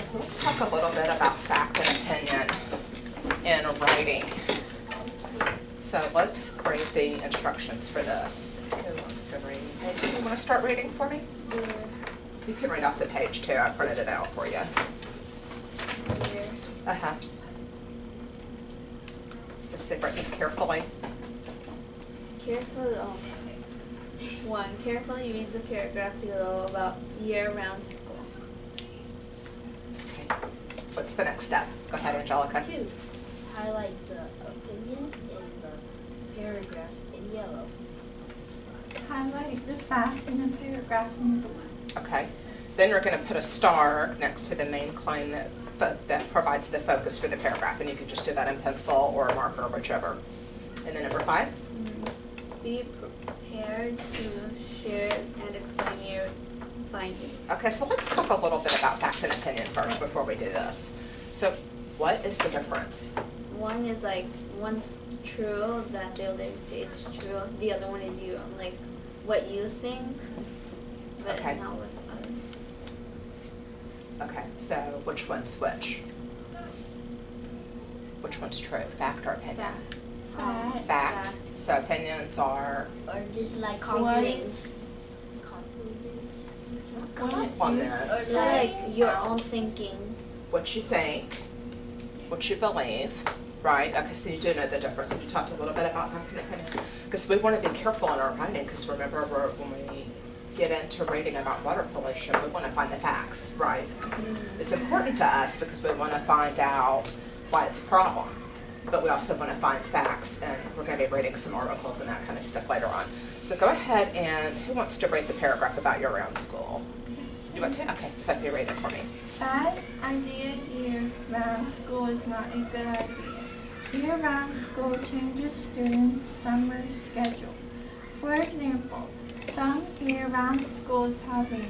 so let's talk a little bit about fact and opinion in writing. So let's read the instructions for this. Who wants to read? Casey, you want to start reading for me? Yeah. You can read off the page too. I printed it out for you. Here. Uh-huh. So Sigrid says carefully. Carefully, 1. Carefully read the paragraph below about year-round school. Okay. What's the next step? Go ahead, Angelica. 2. Highlight the opinions in the paragraphs in yellow. Highlight the facts in the paragraph in blue. Okay. Then you're going to put a star next to the main claim that provides the focus for the paragraph, and you can just do that in pencil or a marker, whichever. And then number 5. Be prepared to share and explain your findings. Okay, so let's talk a little bit about fact and opinion first before we do this. So what is the difference? One is like, one's true, that they'll say it's true. The other one is you, like what you think, but Okay. not with others. Okay, so which one's which? Which one's true, fact or opinion? Fact. Fact. Fact. So opinions are Or just like Conclusions. compliments, It's like your own thinkings. what you think, what you believe, right? Okay, so you do know the difference. We talked a little bit about fact and opinion because we want to be careful in our writing because remember when we get into reading about water pollution, we want to find the facts, right? It's important to us because we want to find out why it's a problem, but we also want to find facts, and we're going to be reading some articles and that kind of stuff later on. So go ahead, and who wants to read the paragraph about year-round school? You want to? Okay, Sophie, read it for me. Bad idea year-round school is not a good idea. Year-round school changes students' summer schedule. For example, some year-round schools have a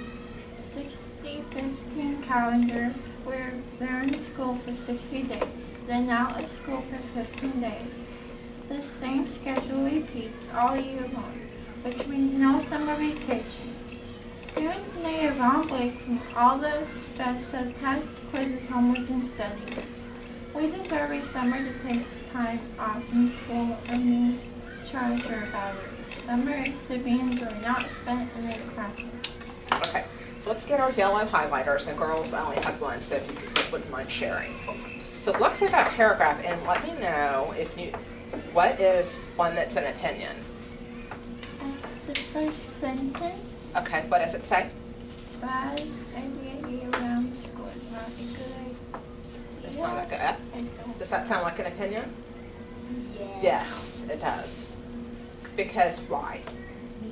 60-15 calendar where they're in school for 60 days, then out of school for 15 days. The same schedule repeats all year long, which means no summer vacation. Students need a long break from all the stress of tests, quizzes, homework, and studying. We deserve a summer to take time off from school and recharge our batteries. Summer is to be enjoyed, not spent in a classroom. Okay, so let's get our yellow highlighters, and girls, I only have one, so if you wouldn't mind sharing. So look through that paragraph and let me know what is one that's an opinion. The first sentence, Okay, what does it say? bad idea year-round school is not a good idea. Does that sound like I don't. does that sound like an opinion? Yeah. Yes, it does. Because why?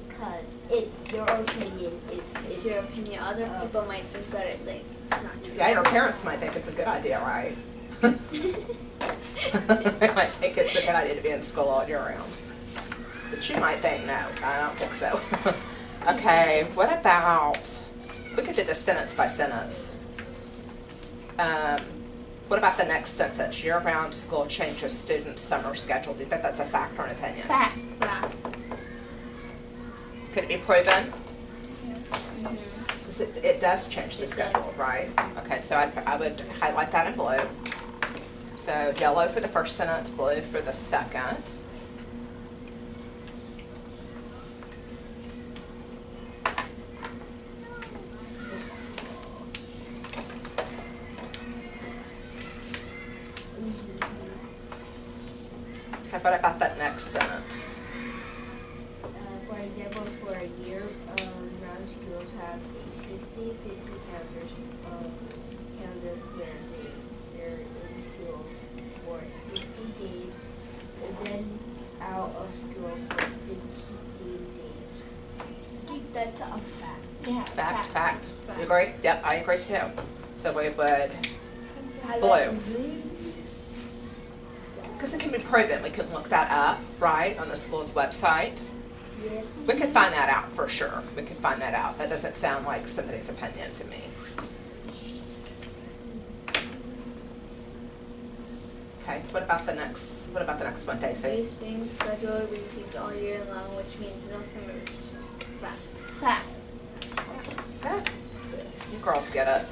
Because it's your opinion. It's your opinion. Other people might think that it's not true. Yeah, your parents might think it's a good idea, right? They might think it's a good idea to be in school all year round. But you might think, no, I don't think so. Okay, what about, we could do this sentence by sentence. What about the next sentence? Year-round school changes students' summer schedule. Do you think that's a fact or an opinion? Fact. Fact. Could it be proven? Mm-hmm. Because it does change the schedule, right? Okay, so I would highlight that in blue. So yellow for the first sentence, blue for the second. Okay, what about that next sentence? For example, for a year, round schools have a 60-50 calendar where they're in school for 60 days and then out of school for 15 days. Keep that to a fact. Yeah, Fact. You agree? Yep, I agree too. So we would, blue. Because it can be proven, we can look that up, right, on the school's website. Yeah. We could find that out for sure. We could find that out. That doesn't sound like somebody's opinion to me. Okay, what about the next one, The Daisy? same schedule repeats all year long, which means no summer vacation. Fact. Fact. Good. You girls get it.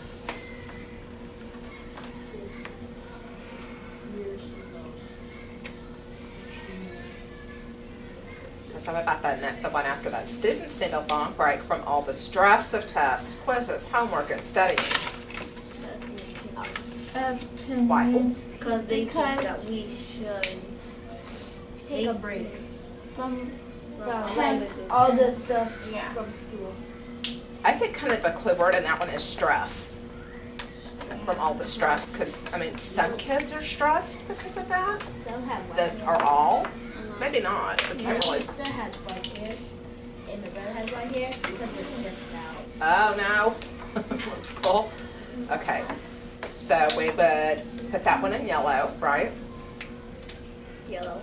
So about the one after that. Students need a long break from all the stress of tests, quizzes, homework, and studying. That's an Opinion. Why? because they think that Because- we should Take a break From from like like all the stuff Yeah. from school. I think kind of a clue word in that one is stress. From all the stress, because, I mean, some kids are stressed because of that. Some have white That hair. are all. Maybe not. We My can't really. sister has white hair, and my brother has white hair because they're stressed out. Oh, no. From school. Okay. So we would put that one in yellow, right? yellow.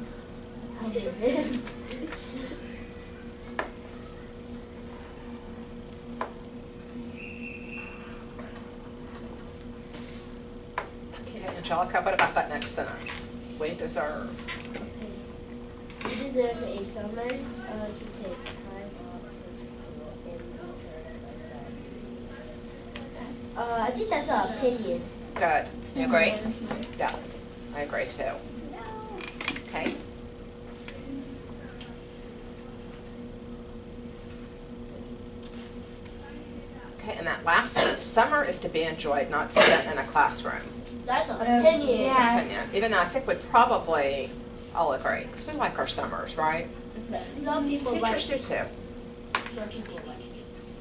Okay, Angelica, what about that next sentence? We deserve. You deserve a summer to take time off from school and return. I think that's an opinion. Good. You agree? Yeah, I agree too. No. Okay. Okay, and that last sentence, summer is to be enjoyed, not spent in a classroom. That's an opinion. yeah. Opinion. Even though I think we'd probably all agree, because we like our summers, right? Some people like Teachers do too. some people like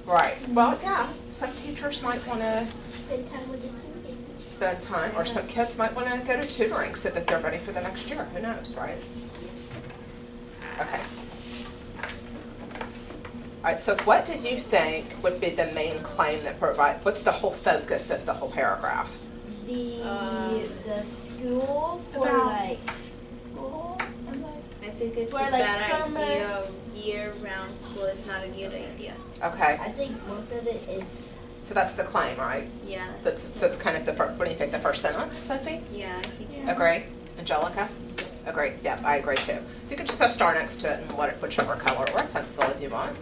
Right. Well, yeah, some teachers might want to spend time with the children. spend time, or some kids might want to go to tutoring so that they're ready for the next year. Who knows, right? Okay. All right, so what do you think would be the main claim that what's the whole focus of the whole paragraph? The school for About like school and like I think it's For, a like, bad summer- idea. Year-round school is not a good idea. Okay, I think most of it is so that's the claim, right? Yeah. So it's kind of the first, what do you think, the first sentence, Sophie? Yeah, I think. Yeah. Agree? Angelica? Agree, yeah, I agree too. So you can just put a star next to it and whichever color, or a pencil if you want.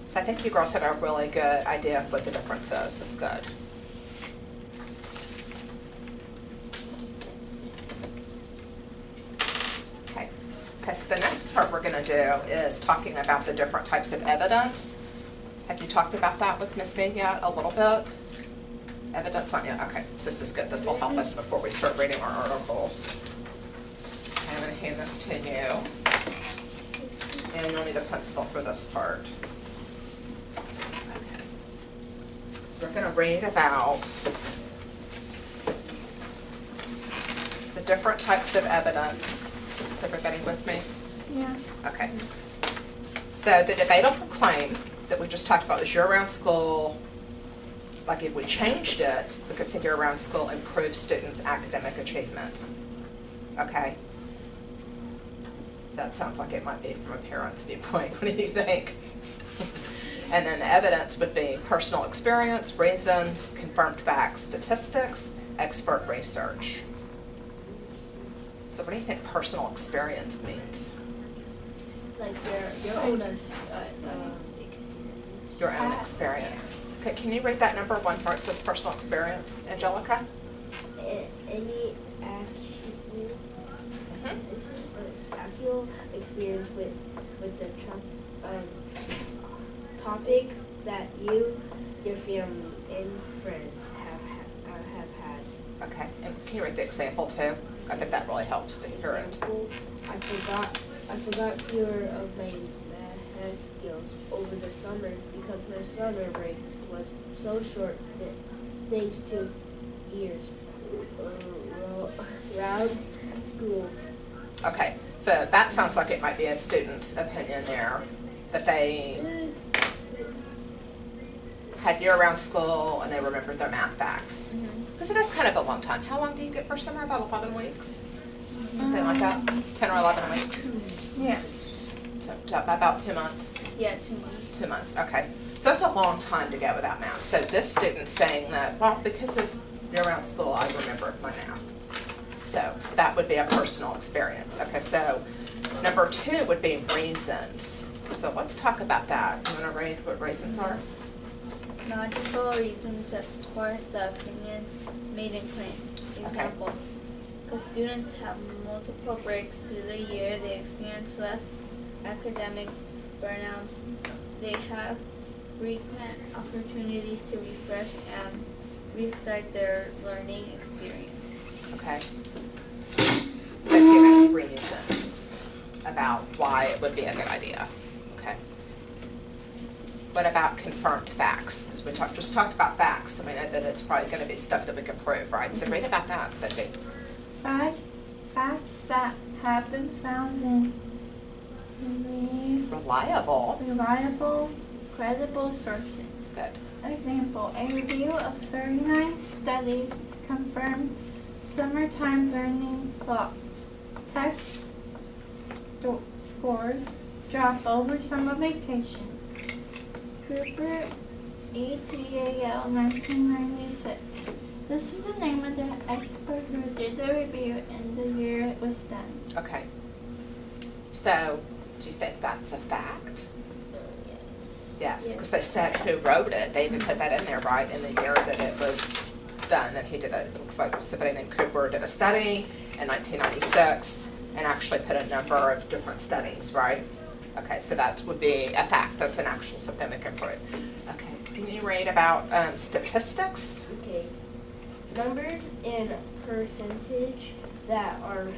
So I think you girls had a really good idea of what the difference is. That's good. Okay. Okay, so the next part we're going to do is talking about the different types of evidence. Have you talked about that with Ms. B yet a little bit? Evidence on yet? Okay, so this is good. This will help us before we start reading our articles. Okay, I'm going to hand this to you. And you'll need a pencil for this part. Okay. So we're going to read about the different types of evidence. Is everybody with me? yeah. Okay. So the debatable claim that we just talked about is year-round school. Like if we changed it, we could say year-round school improves students' academic achievement. Okay? So that sounds like it might be from a parent's viewpoint. What do you think? And then the evidence would be personal experience, reasons, confirmed facts, statistics, expert research. So what do you think personal experience means? like your own experience. Your own experience. Okay, can you read that number one where it says personal experience, Angelica? Any actual Mhm. actual experience with the topic that you, your family, and friends have had. Okay, and can you read the example too? I bet that really helps to hear it. Example, I forgot fewer of my math skills over the summer because my summer break was so short that thanks to years around school. Okay, so that sounds like it might be a student's opinion there, that they had year-round school and they remembered their math facts. Because it is kind of a long time. How long do you get for summer? About 11 weeks? Something like that? 10 or 11 weeks? Yeah. About 2 months? Yeah, 2 months. 2 months, okay. So that's a long time to go without math. So this student's saying that, well, because of year-round school, I remember my math. So that would be a personal experience. Okay, so number 2 would be reasons. So let's talk about that. You want to read what reasons are? Logical reasons that support the opinion made in claim. Example, because students have multiple breaks through the year, they experience less academic burnouts, they have frequent opportunities to refresh and restart their learning experience. Okay. So giving reasons about why it would be a good idea. Okay. What about confirmed facts? Because we just talked about facts. I mean, that it's probably going to be stuff that we can prove, right? So read about that, Sophie. Facts that have been found in reliable, credible sources. Good. Example, a review of 39 studies confirmed summertime learning flops. Test scores drop over summer vacation. Cooper ETAL 1996. This is the name of the expert who did the review and the year it was done. Okay. So, do you think that's a fact? Yes, because they said who wrote it. They even put that in there, right, in the year that it was done. And he did it looks like somebody named Cooper did a study in 1996 and actually put a number of different studies, right? Okay, so that would be a fact. That's an actual something we can prove. Okay, can you read about statistics? Okay. Numbers in percentage that are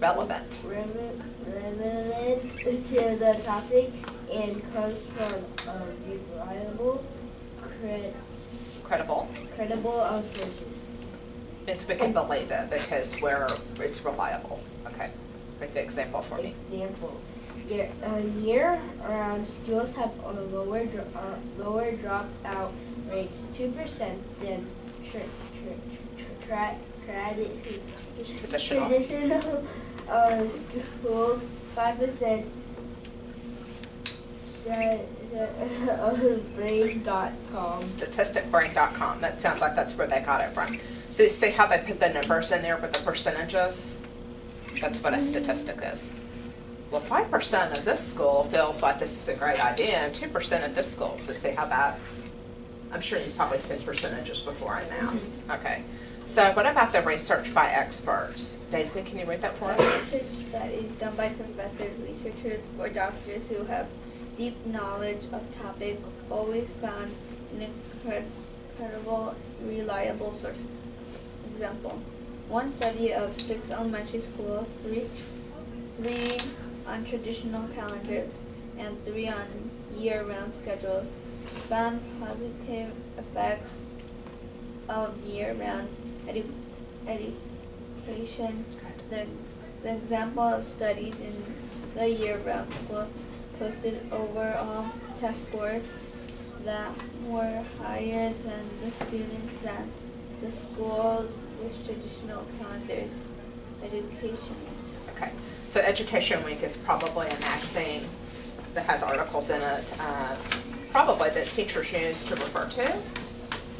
Relevant. relevant to the topic and comes from reliable, credible sources. Means we can believe it because it's reliable. Okay, make the example for me. Example. Year-round schools have lower dropout rates, 2% than traditional schools, 5% brain.com. Statisticbrain.com. That sounds like that's where they got it from. So you see how they put the numbers in there with the percentages? That's what a statistic is. Well, 5% of this school feels like this is a great idea, and 2% of this school. So see how that, I'm sure you've probably seen percentages before in math. Okay. So what about the research by experts? Daisy, can you read that for us? Research that is done by professors, researchers, or doctors who have deep knowledge of topic, always found in credible, reliable sources. Example, one study of 6 elementary schools, 3 on traditional calendars and 3 on year-round schedules, found positive effects of year-round education. The example of studies in the year-round school posted overall test scores that were higher than the students that the schools with traditional calendars education. Okay. So Education Week is probably a magazine that has articles in it, probably that teachers use to refer to.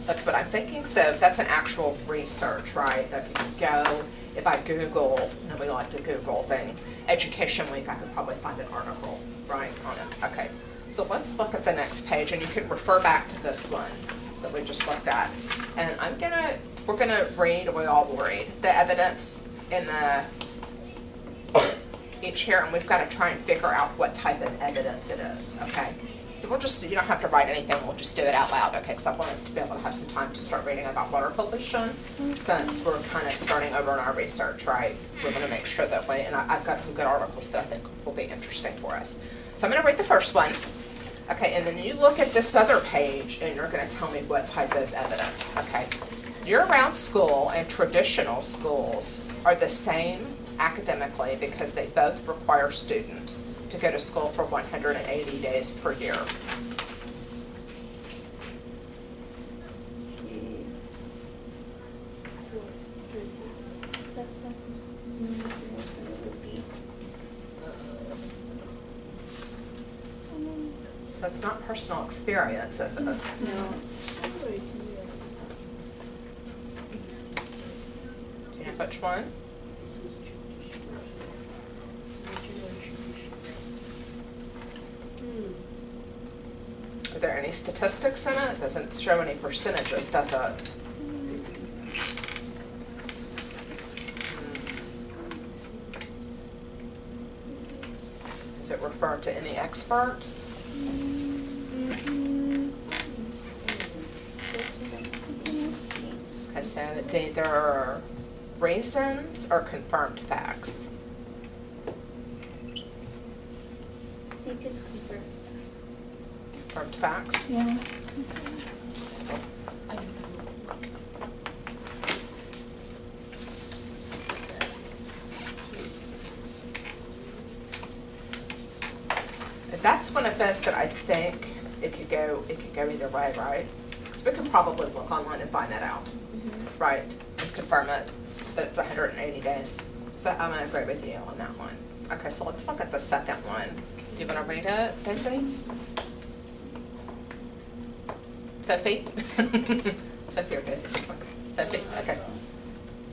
That's what I'm thinking. So that's an actual research, right? That could go, if I Google, and we like to Google things, Education Week, I could probably find an article, right, on it. Okay. So let's look at the next page, and you can refer back to this one that we just looked at. And we're gonna read, we all will read, the evidence in each here, and we've got to try and figure out what type of evidence it is, okay? So we'll just, you don't have to write anything, we'll just do it out loud, okay? Because I want us to be able to have some time to start reading about water pollution since we're kind of starting over in our research, right? We're going to make sure that way, and I've got some good articles that I think will be interesting for us. So I'm going to read the first one, okay? And then you look at this other page and you're going to tell me what type of evidence, okay? Year-round school and traditional schools are the same academically because they both require students to go to school for 180 days per year. So it's not personal experience, is it? No. Do you know which one? Are there any statistics in it? It doesn't show any percentages, does it? refer to any experts. Okay, so it's either reasons or confirmed facts. I think it's confirmed Confirmed facts. Yeah. That's one of those that I think it could go either way, right? Because we could probably look online and find that out, right? And confirm it, that it's 180 days. So I'm gonna agree with you on that one. Okay, so let's look at the second one. Do you wanna read it, Daisy? Sophie? Sophie or Daisy? Sophie, okay.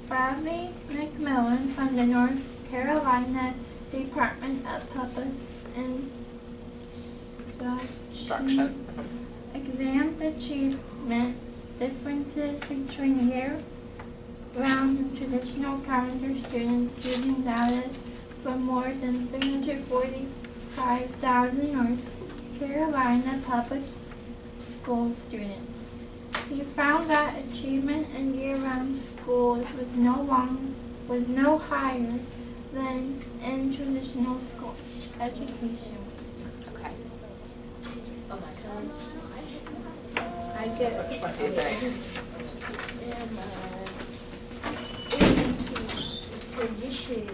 Bradley McMillan from the North Carolina Department of Public Instruction. examined achievement differences between year-round and traditional calendar students using data from more than 345,000 North Carolina public school students. He found that achievement in year-round schools was no higher than in traditional school education. Okay. Oh my God. I So get which one do you think? Tradition.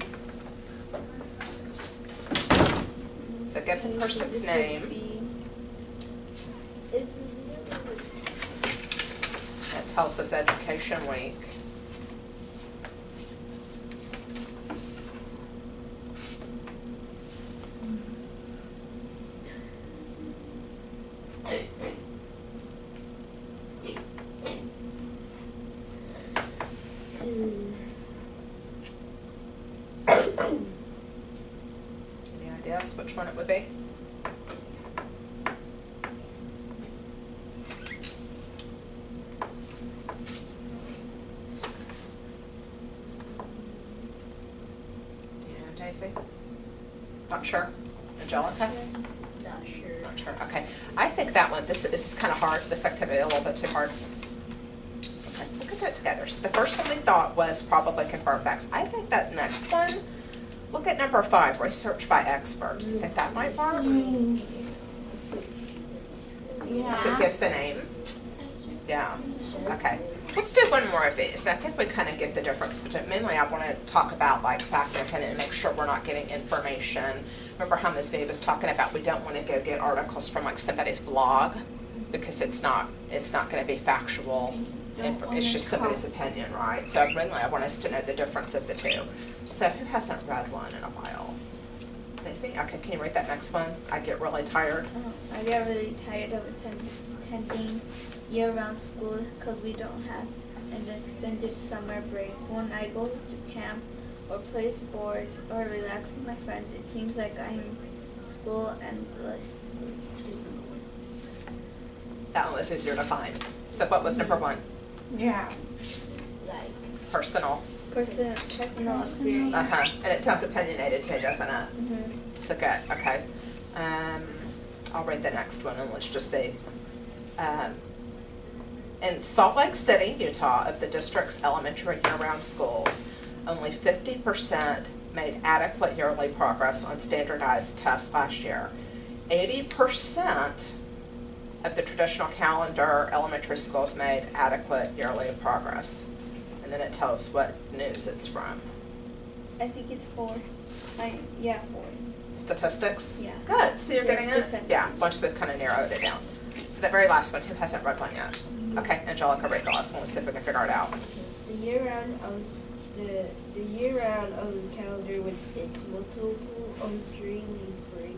So it gives a person's This would name. be- It's It tells us Education Week. Any ideas which one it would be? Do you know, Daisy? Not sure? Angelica? not sure. Not sure, okay. I think that one, this is kind of hard, this activity a little bit too hard. Okay, we can do it together. So the first one we thought was probably confirmed facts. I think that next one, look at number 5, research by experts. Do you think that might work? Because it gives the name. Yeah, okay. So let's do one more of these. I think we kind of get the difference between, mainly I want to talk about like fact and opinion and make sure we're not getting information. Remember how Ms. V was talking about we don't want to go get articles from like somebody's blog because it's not going to be factual. It's just somebody's opinion, right? So mainly I want us to know the difference of the two. So who hasn't read one in a while? Nancy? Okay, can you read that next one? I get really tired. I get really tired of attending year-round school because we don't have an extended summer break. When I go to camp or play sports or relax with my friends, it seems like I'm in school endlessly. That one was easier to find. So what was number 1? Yeah. Like, Personal. Personal experience. Uh-huh. And it sounds opinionated too, doesn't it? So good, okay. I'll read the next one and let's just see. In Salt Lake City, Utah, of the district's elementary year-round schools, only 50% made adequate yearly progress on standardized tests last year. 80% of the traditional calendar elementary schools made adequate yearly progress. And then it tells what news it's from. I think it's 4. 4. Statistics? Yeah. Good, so you're Yeah, getting it? percentage. Yeah, once we've kind of narrowed it down. So the very last one, who hasn't read one yet? Okay, Angelica, read the last one, let's see if we can figure it out. the year-round of the calendar with its multiple of 3 week break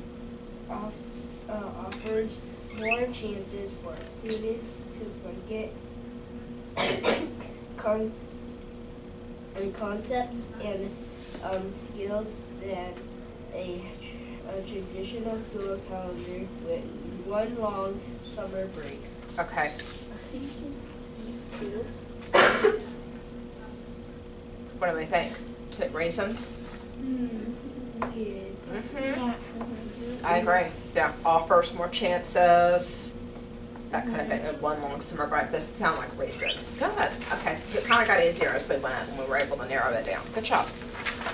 offers more chances for students to forget concepts and skills than a traditional school calendar with one long summer break. Okay, I think it's 2. what do we think? 2 reasons? Yeah. Mm-hmm. Yeah. I agree. Yeah, offers more chances, that kind of thing, and one long summer break. Those sound like reasons. Good. Okay, so it kind of got easier as we went and we were able to narrow it down. Good job.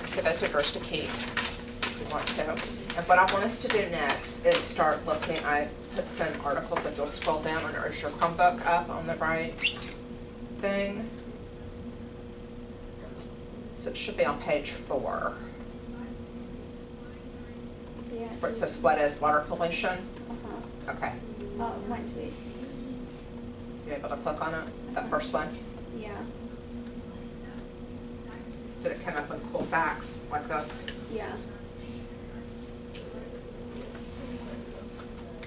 So those are yours to keep if you want to. And what I want us to do next is start looking. I put some articles, if you'll scroll down, or is your Chromebook up on the right thing? So it should be on page 4, Yeah. where it says what is water pollution. Uh-huh. Okay. One tweet. You able to click on it? That first one? Yeah. Did it come up with cool facts like this? Yeah.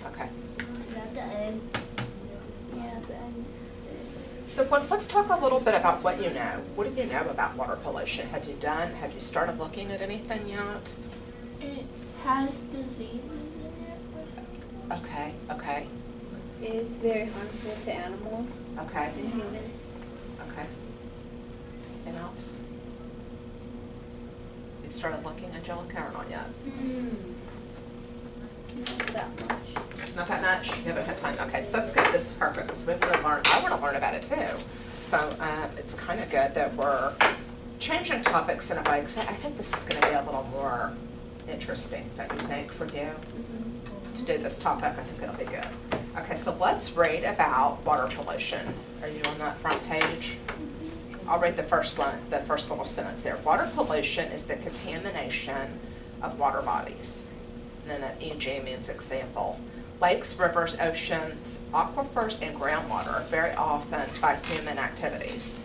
Okay. At the end. Yeah, then. So let's talk a little bit about what you know. What do you know about water pollution? Have you started looking at anything yet? It has diseases in it or something. Okay, okay, It's very harmful to animals okay, and humans. okay. Anything else? You started looking, Angelica, or not yet? Not that much. Not that much? You haven't had time? Okay, so that's good. This is perfect, because we want to learn, I want to learn about it too. So it's kind of good that we're changing topics in a way, because I think this is going to be a little more interesting, don't you think, for you? To do this topic, I think it'll be good. Okay, so let's read about water pollution. Are you on that front page? I'll read the first one, the first little sentence there. Water pollution is the contamination of water bodies. And then that EG means example. Lakes, rivers, oceans, aquifers, and groundwater, very often by human activities.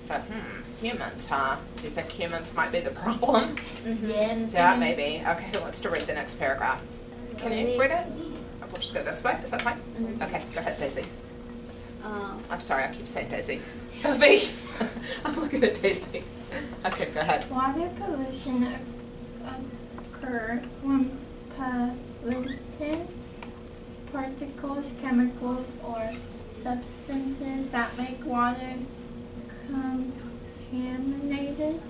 So, humans, huh? Do you think humans might be the problem? Yes. Yeah, maybe. Okay, who wants to read the next paragraph? Can you read it? Oh, we'll just go this way. Is that fine? Okay, go ahead, Daisy. I'm sorry, I keep saying Daisy. Sophie, I'm looking at Daisy. Okay, go ahead. Water pollution occur when pollutants, particles, chemicals, or substances that make water contaminated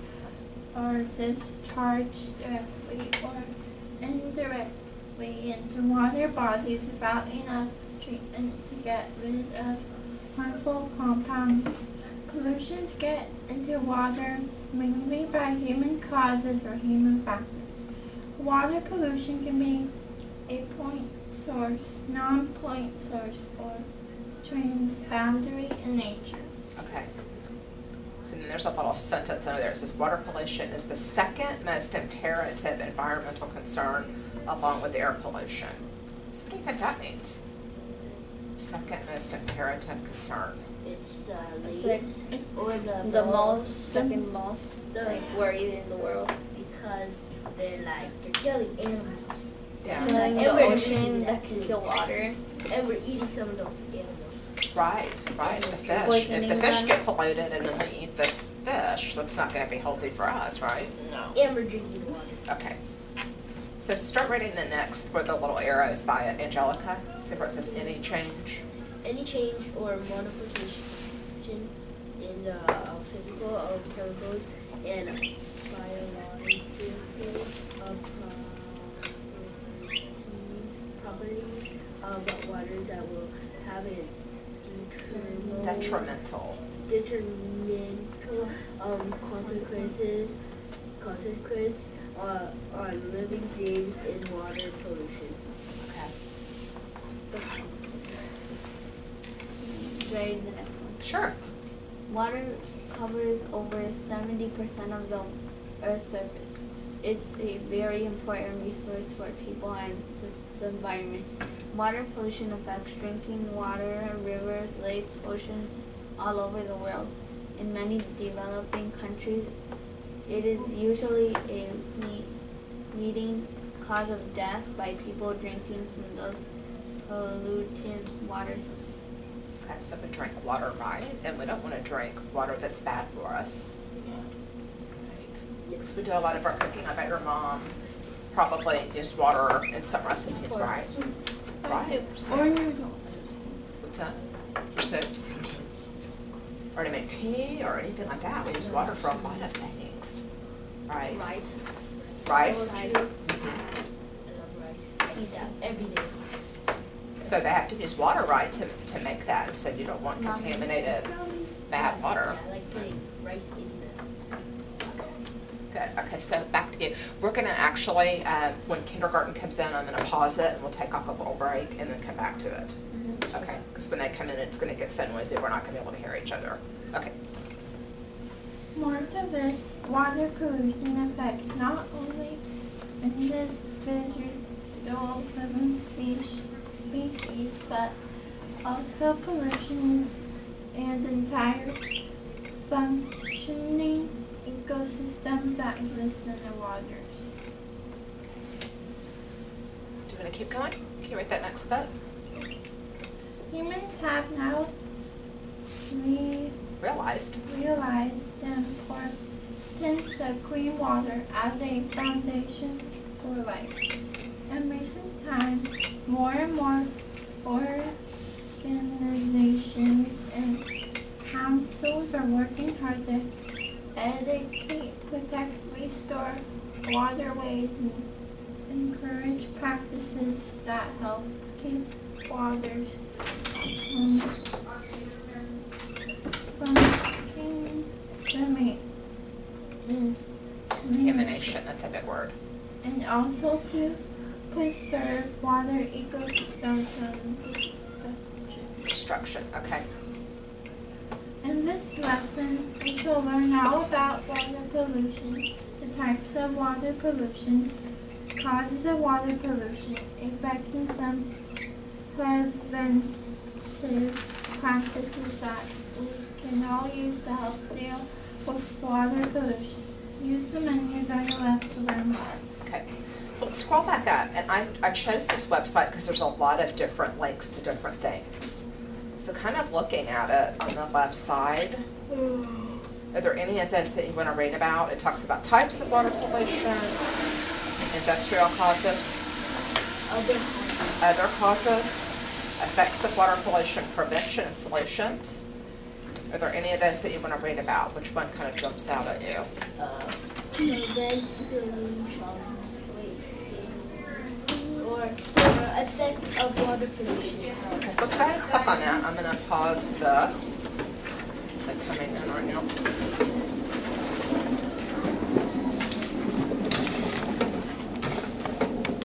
are discharged directly or indirectly into water bodies without enough treatment to get rid of harmful compounds. Pollutions get into water mainly by human causes or human factors. Water pollution can be a point source, non-point source, or transboundary in nature. Okay. So then there's a little sentence under there. It says water pollution is the second most imperative environmental concern along with air pollution. So what do you think that means? Second most imperative concern. It's the It's least like or the most, second most, The- like, worried in the world. because they're killing animals. Yeah. Killing And the we're ocean eating that that can too. kill water. And we're eating some of those animals. Right, right. The fish. If Poisoning the fish them. get polluted and then we eat the fish, that's not going to be healthy for us, right? No. And we're drinking water. Okay. So start reading the next where the little arrows by it. Angelica, see where it says any change? Any change or modification in the physical of chemicals and biological properties of water that will have a Detrimental. detrimental consequence on living things in water pollution. Okay. Ready the next one. Sure. Water covers over 70% of the Earth's surface. It's a very important resource for people and the environment. Water pollution affects drinking water, rivers, lakes, oceans, all over the world. In many developing countries, it is usually a leading cause of death by people drinking from those polluted water sources. Okay, so we drink water, right? And we don't want to drink water that's bad for us. Because we do a lot of our cooking. I bet your mom probably used water in some recipes, Or right? soup. Right. Soup. Or noodles. What's that? For soups? Or to make tea or anything like that. We use water for a lot of things, right? Rice. Rice? I love rice. I eat that every day. So they have to use water, right, to make that, so you don't want contaminated bad water. I like putting rice in the Good, okay, so back to you. We're gonna actually, when kindergarten comes in, I'm gonna pause it and we'll take off a little break and then come back to it. Okay, because when they come in, it's gonna get so noisy, we're not gonna be able to hear each other. Okay. More to this, water pollution affects not only individual living species, but also pollutions and entire functioning ecosystems that exist in the waters. Do you wanna keep going? Can you read that next bit? Humans have now Realized. realized the importance of clean water as a foundation for life. In recent times, more and more organizations and councils are working hard to educate, protect, restore waterways, and encourage practices that help keep waters from Contamination, that's a big word. and also to preserve water ecosystems from Destruction, okay. In this lesson, we shall learn all about water pollution, the types of water pollution, causes of water pollution, effects, and some preventive practices that we can all use to help deal with water pollution. Use the menus on your left to learn more. Okay, so let's scroll back up, and I chose this website because there's a lot of different links to different things. So kind of looking at it on the left side, are there any of those that you want to read about? It talks about types of water pollution, industrial causes, other causes, effects of water pollution, prevention and solutions. Are there any of those that you want to read about? Which one kind of jumps out at you? or effect of water pollution. Okay, so let's go ahead and click on that. I'm going to pause this. They're coming in right now.